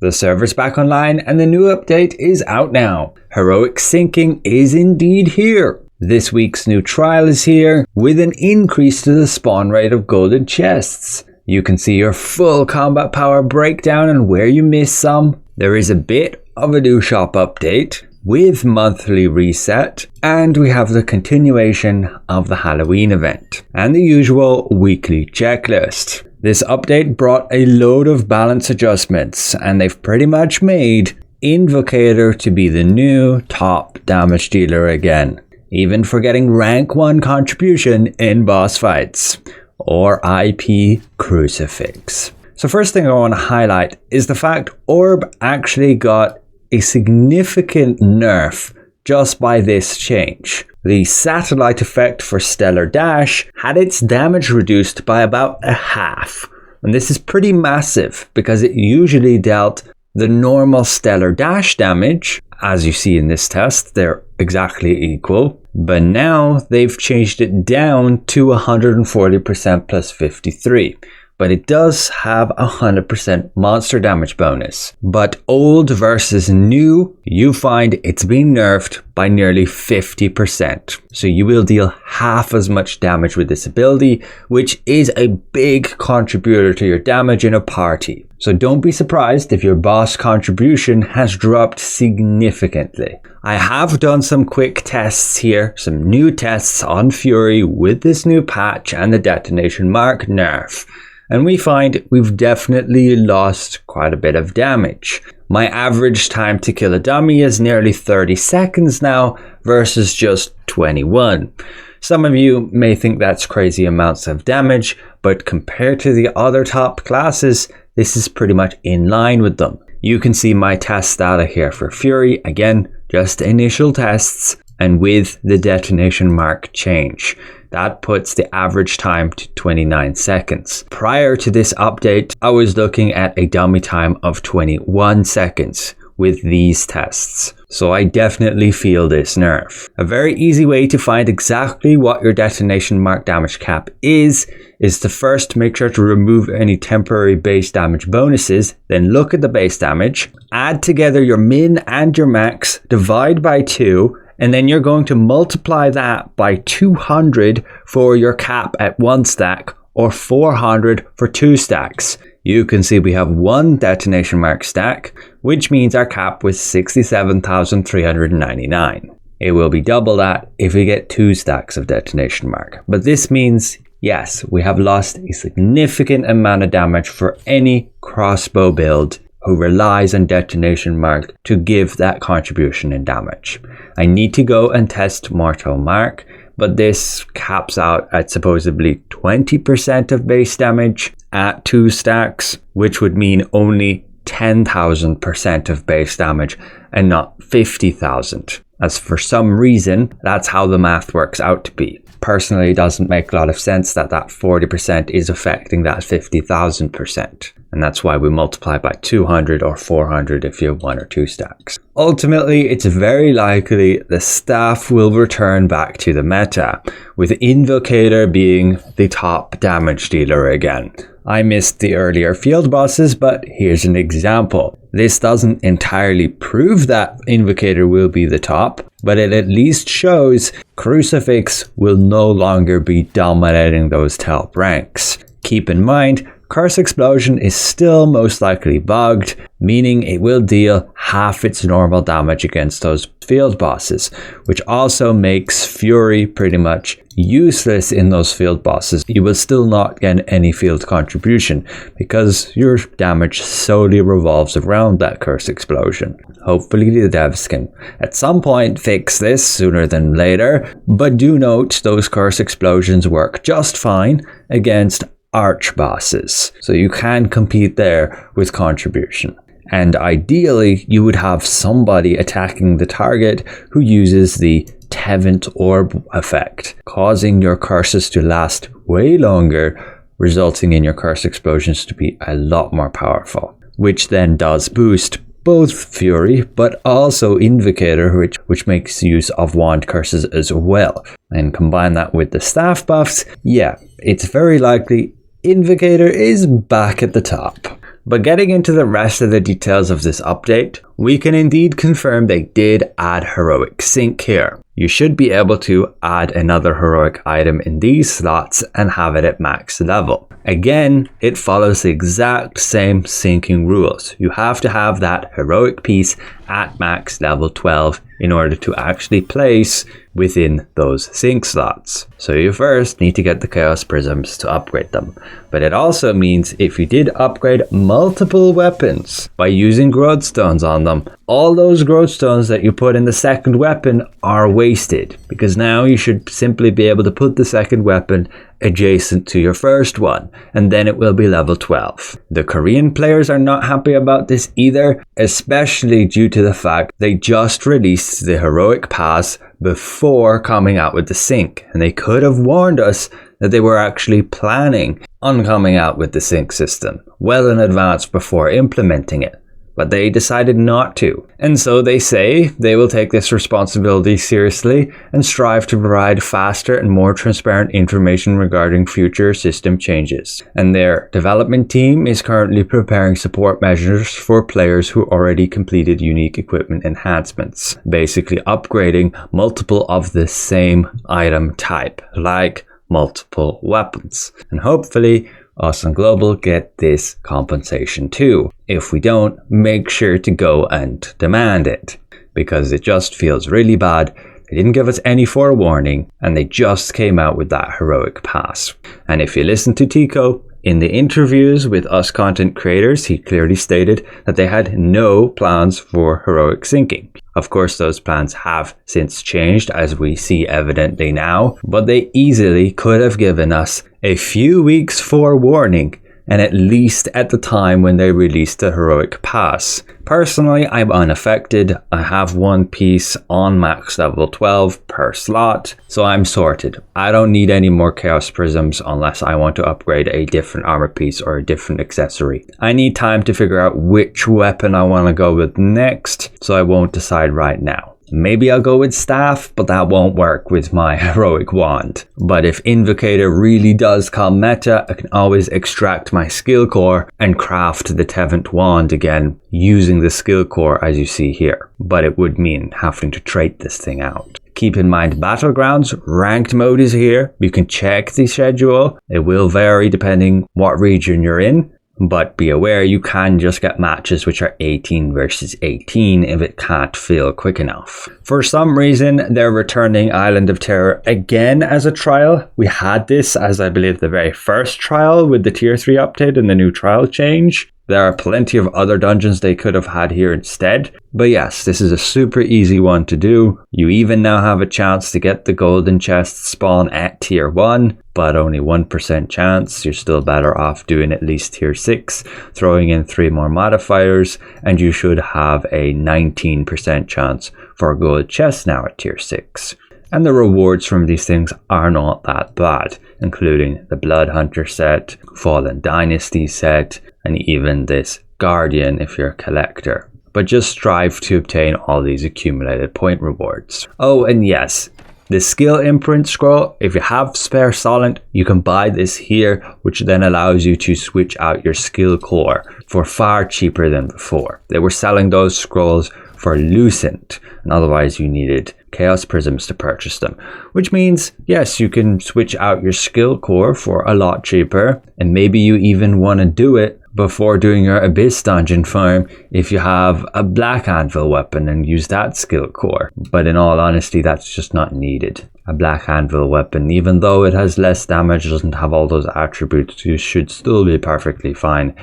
The server's back online and the new update is out now. Heroic syncing is indeed here. This week's new trial is here with an increase to the spawn rate of golden chests. You can see your full combat power breakdown and where you missed some. There is a bit of a new shop update with monthly reset, and we have the continuation of the Halloween event and the usual weekly checklist. This update brought a load of balance adjustments, and they've pretty much made Invocator to be the new top damage dealer again, even for getting rank 1 contribution in boss fights, or IP Crucifix. So first thing I want to highlight is the fact Orb actually got a significant nerf just by this change. The satellite effect for Stellar Dash had its damage reduced by about a half. And this is pretty massive because it usually dealt the normal Stellar Dash damage. As you see in this test, they're exactly equal. But now they've changed it down to 140% plus 53. But it does have 100% monster damage bonus. But old versus new, you find it's been nerfed by nearly 50%. So you will deal half as much damage with this ability, which is a big contributor to your damage in a party. So don't be surprised if your boss contribution has dropped significantly. I have done some quick tests here, some new tests on Fury with this new patch and the detonation mark nerf. And we find we've definitely lost quite a bit of damage. My average time to kill a dummy is nearly 30 seconds now versus just 21. Some of you may think that's crazy amounts of damage, but compared to the other top classes, this is pretty much in line with them. You can see my test data here for Fury, again, just initial tests, and with the detonation mark change. That puts the average time to 29 seconds. Prior to this update, I was looking at a dummy time of 21 seconds with these tests. So I definitely feel this nerf. A very easy way to find exactly what your detonation mark damage cap is to first make sure to remove any temporary base damage bonuses, then look at the base damage, add together your min and your max, divide by 2, and then you're going to multiply that by 200 for your cap at 1 stack or 400 for 2 stacks. You can see we have 1 detonation mark stack, which means our cap was 67,399. It will be double that if we get 2 stacks of detonation mark. But this means, yes, we have lost a significant amount of damage for any crossbow build who relies on detonation mark to give that contribution in damage. I need to go and test Mortal Mark, but this caps out at supposedly 20% of base damage at 2 stacks, which would mean only 10,000% of base damage and not 50,000. As for some reason, that's how the math works out to be. Personally, it doesn't make a lot of sense that 40% is affecting that 50,000%. And that's why we multiply by 200 or 400 if you have 1 or 2 stacks. Ultimately, it's very likely the staff will return back to the meta, with Invocator being the top damage dealer again. I missed the earlier field bosses, but here's an example. This doesn't entirely prove that Invocator will be the top, but it at least shows Crucifix will no longer be dominating those top ranks. Keep in mind, Curse Explosion is still most likely bugged, meaning it will deal half its normal damage against those field bosses, which also makes Fury pretty much useless in those field bosses. You will still not get any field contribution because your damage solely revolves around that Curse Explosion. Hopefully the devs can at some point fix this sooner than later, but do note those Curse Explosions work just fine against arch bosses, so you can compete there with contribution. And ideally you would have somebody attacking the target who uses the Tevent Orb effect, causing your curses to last way longer, resulting in your curse explosions to be a lot more powerful, which then does boost both Fury but also Invocator, which makes use of wand curses as well. And combine that with the staff buffs, yeah, it's very likely Invocator is back at the top. But getting into the rest of the details of this update, we can indeed confirm they did add heroic sync here. You should be able to add another heroic item in these slots and have it at max level. Again, it follows the exact same syncing rules. You have to have that heroic piece at max level 12 in order to actually place within those sync slots. So you first need to get the Chaos Prisms to upgrade them. But it also means if you did upgrade multiple weapons by using growth stones on them, all those growth stones that you put in the second weapon are wasted, because now you should simply be able to put the second weapon adjacent to your first one, and then it will be level 12. The Korean players are not happy about this either, especially due to the fact they just released the heroic pass before coming out with the sync, and they could have warned us that they were actually planning on coming out with the sync system well in advance before implementing it. But they decided not to. And so they say they will take this responsibility seriously and strive to provide faster and more transparent information regarding future system changes. And their development team is currently preparing support measures for players who already completed unique equipment enhancements, basically upgrading multiple of the same item type, like multiple weapons. And hopefully us and Global get this compensation too. If we don't, make sure to go and demand it, because it just feels really bad. They didn't give us any forewarning and they just came out with that heroic pass. And if you listen to Tico, in the interviews with us content creators, he clearly stated that they had no plans for heroic syncing. Of course, those plans have since changed, as we see evidently now, but they easily could have given us a few weeks forewarning, and at least at the time when they released the heroic pass. Personally, I'm unaffected. I have one piece on max level 12 per slot, so I'm sorted. I don't need any more Chaos Prisms unless I want to upgrade a different armor piece or a different accessory. I need time to figure out which weapon I want to go with next, so I won't decide right now. Maybe I'll go with staff, but that won't work with my heroic wand. But if Invocator really does come meta, I can always extract my skill core and craft the Tevent wand again using the skill core as you see here. But it would mean having to trade this thing out. Keep in mind, battlegrounds ranked mode is here. You can check the schedule. It will vary depending what region you're in. But be aware, you can just get matches which are 18 versus 18 if it can't fill quick enough. For some reason, they're returning Island of Terror again as a trial. We had this as, I believe, the very first trial with the tier 3 update and the new trial change. There are plenty of other dungeons they could have had here instead. But yes, this is a super easy one to do. You even now have a chance to get the golden chest spawn at tier 1, but only 1% chance. You're still better off doing at least tier 6, throwing in 3 more modifiers, and you should have a 19% chance for a gold chest now at tier 6. And the rewards from these things are not that bad, including the Blood Hunter set, Fallen Dynasty set, and even this Guardian if you're a collector. But just strive to obtain all these accumulated point rewards. Oh, and yes, the skill imprint scroll, if you have spare Solent, you can buy this here, which then allows you to switch out your skill core for far cheaper than before. They were selling those scrolls for Lucent, and otherwise you needed Chaos Prisms to purchase them, which means yes, you can switch out your skill core for a lot cheaper, and maybe you even want to do it before doing your Abyss dungeon farm if you have a Black Anvil weapon and use that skill core. But in all honesty, that's just not needed. A Black Anvil weapon, even though it has less damage, doesn't have all those attributes, you should still be perfectly fine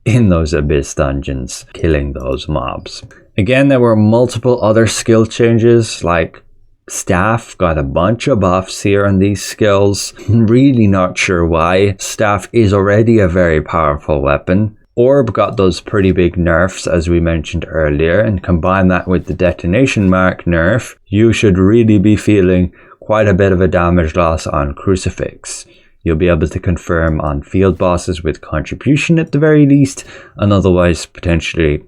in those Abyss dungeons, killing those mobs. Again, there were multiple other skill changes, like Staff got a bunch of buffs here on these skills. Really not sure why. Staff is already a very powerful weapon. Orb got those pretty big nerfs as we mentioned earlier, and combine that with the detonation mark nerf, you should really be feeling quite a bit of a damage loss on Crucifix. You'll be able to confirm on field bosses with contribution at the very least, and otherwise potentially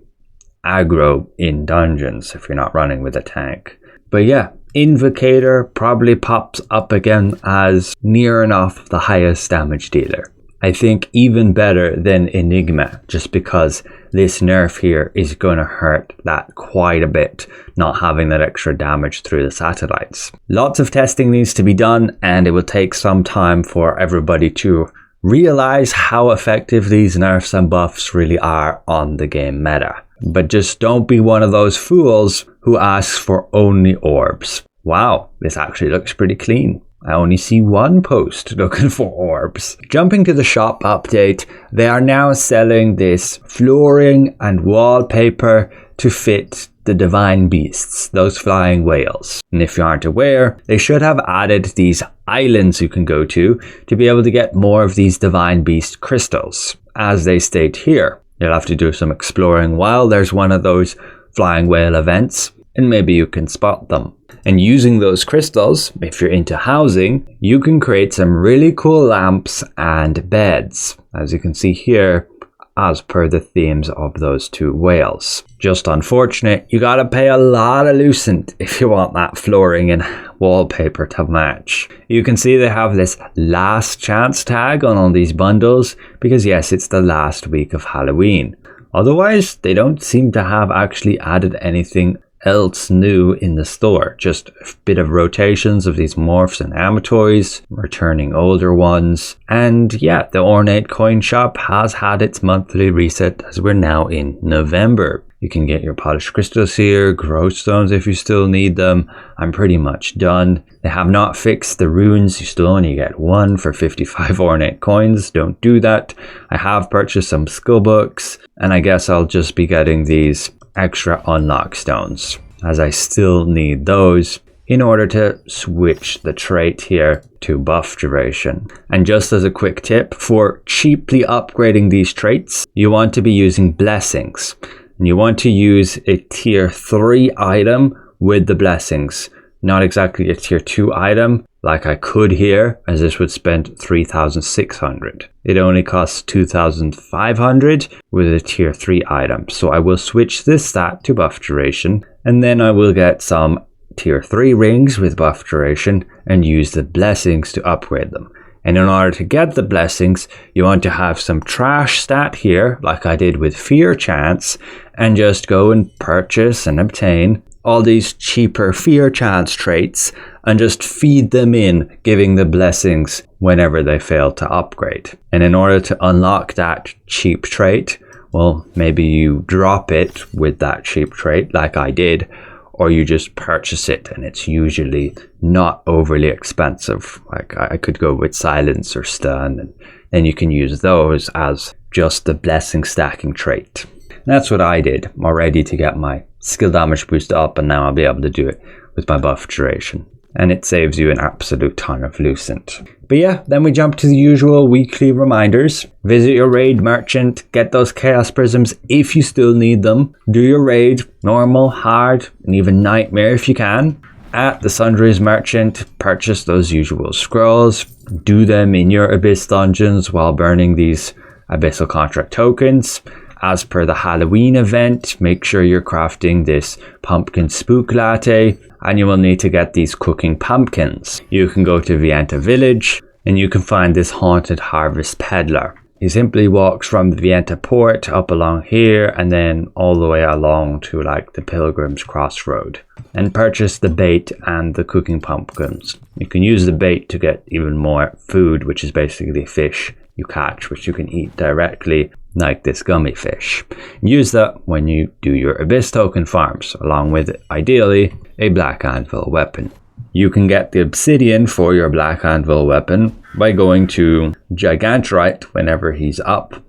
aggro in dungeons if you're not running with a tank. But yeah, Invocator probably pops up again as near enough the highest damage dealer. I think even better than Enigma, just because this nerf here is going to hurt that quite a bit, not having that extra damage through the satellites. Lots of testing needs to be done, and it will take some time for everybody to realize how effective these nerfs and buffs really are on the game meta. But just don't be one of those fools who asks for only orbs. Wow, this actually looks pretty clean. I only see one post looking for orbs. Jumping to the shop update, they are now selling this flooring and wallpaper to fit the divine beasts, those flying whales. And if you aren't aware, they should have added these islands you can go to be able to get more of these divine beast crystals. As they state here, you'll have to do some exploring while there's one of those flying whale events, and maybe you can spot them. And using those crystals, if you're into housing, you can create some really cool lamps and beds, as you can see here, as per the themes of those two whales. Just unfortunate, you gotta pay a lot of lucent if you want that flooring and wallpaper to match. You can see they have this last chance tag on all these bundles, because yes, it's the last week of Halloween. Otherwise, they don't seem to have actually added anything else new in the store. Just a bit of rotations of these morphs and amatoys, returning older ones, and yeah, the ornate coin shop has had its monthly reset as we're now in November. You can get your polished crystals here, growth stones if you still need them. I'm pretty much done. They have not fixed the runes. You still only get one for 55 ornate coins. Don't do that. I have purchased some skill books, and I guess I'll just be getting these extra unlock stones, as I still need those in order to switch the trait here to buff duration. And just as a quick tip, for cheaply upgrading these traits, you want to be using blessings, and you want to use a tier 3 item with the blessings, not exactly a tier 2 item like I could here, as this would spend 3,600. It only costs 2,500 with a tier 3 item. So I will switch this stat to buff duration, and then I will get some tier 3 rings with buff duration and use the blessings to upgrade them. And in order to get the blessings, you want to have some trash stat here, like I did with fear chance, and just go and purchase and obtain all these cheaper fear chance traits and just feed them in, giving the blessings whenever they fail to upgrade. And in order to unlock that cheap trait, well, maybe you drop it with that cheap trait like I did, or you just purchase it, and it's usually not overly expensive. Like I could go with silence or stun, and then you can use those as just the blessing stacking trait. And that's what I did already to get my skill damage boost up, and now I'll be able to do it with my buff duration. And it saves you an absolute ton of lucent. But yeah, then we jump to the usual weekly reminders. Visit your raid merchant, get those chaos prisms if you still need them. Do your raid, normal, hard, and even nightmare if you can. At the sundries merchant, purchase those usual scrolls. Do them in your abyss dungeons while burning these abyssal contract tokens. As per the Halloween event, make sure you're crafting this pumpkin spook latte, and you will need to get these cooking pumpkins. You can go to Vienta village and you can find this haunted harvest peddler. He simply walks from the Vienta port up along here and then all the way along to like the Pilgrim's Crossroad, and purchase the bait and the cooking pumpkins. You can use the bait to get even more food, which is basically fish you catch, which you can eat directly, like this gummy fish. Use that when you do your abyss token farms, along with ideally a black anvil weapon. You can get the obsidian for your black anvil weapon by going to Gigantorite whenever he's up,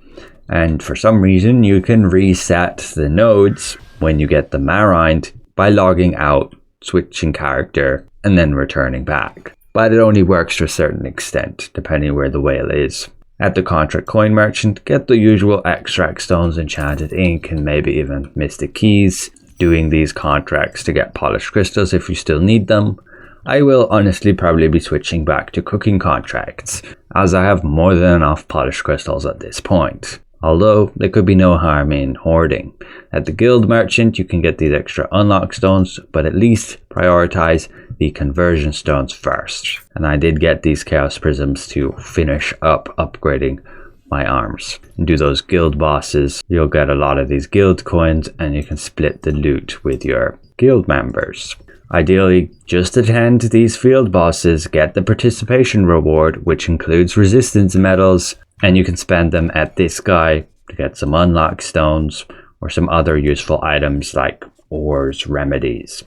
and for some reason you can reset the nodes when you get the Marind by logging out, switching character, and then returning back. But it only works to a certain extent, depending where the whale is. At the contract coin merchant, get the usual extract stones, enchanted ink, and maybe even mystic keys. Doing these contracts to get polished crystals if you still need them. I will honestly probably be switching back to cooking contracts, as I have more than enough polished crystals at this point. Although there could be no harm in hoarding. At the guild merchant you can get these extra unlock stones, but at least prioritize the conversion stones first. And I did get these chaos prisms to finish up upgrading my arms. And do those guild bosses. You'll get a lot of these guild coins and you can split the loot with your guild members. Ideally, just attend these field bosses, get the participation reward, which includes resistance medals, and you can spend them at this guy to get some unlock stones or some other useful items like ores, remedies.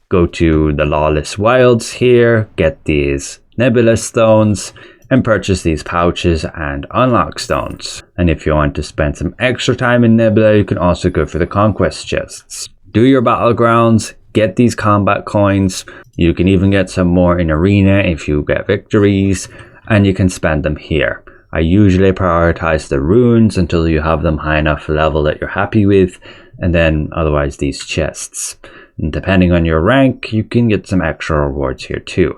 Go to the Lawless Wilds here, get these nebula stones, and purchase these pouches and unlock stones. And if you want to spend some extra time in Nebula, you can also go for the conquest chests. Do your battlegrounds, get these combat coins. You can even get some more in arena if you get victories, and you can spend them here. I usually prioritize the runes until you have them high enough level that you're happy with, and then otherwise these chests. And depending on your rank, you can get some extra rewards here too.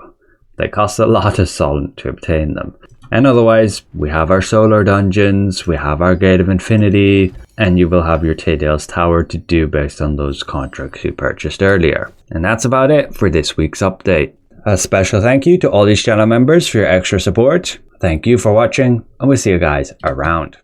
They cost a lot of salt to obtain them. And otherwise, we have our solar dungeons, we have our Gate of Infinity, and you will have your Tidale's Tower to do based on those contracts you purchased earlier. And that's about it for this week's update. A special thank you to all these channel members for your extra support. Thank you for watching, and we'll see you guys around.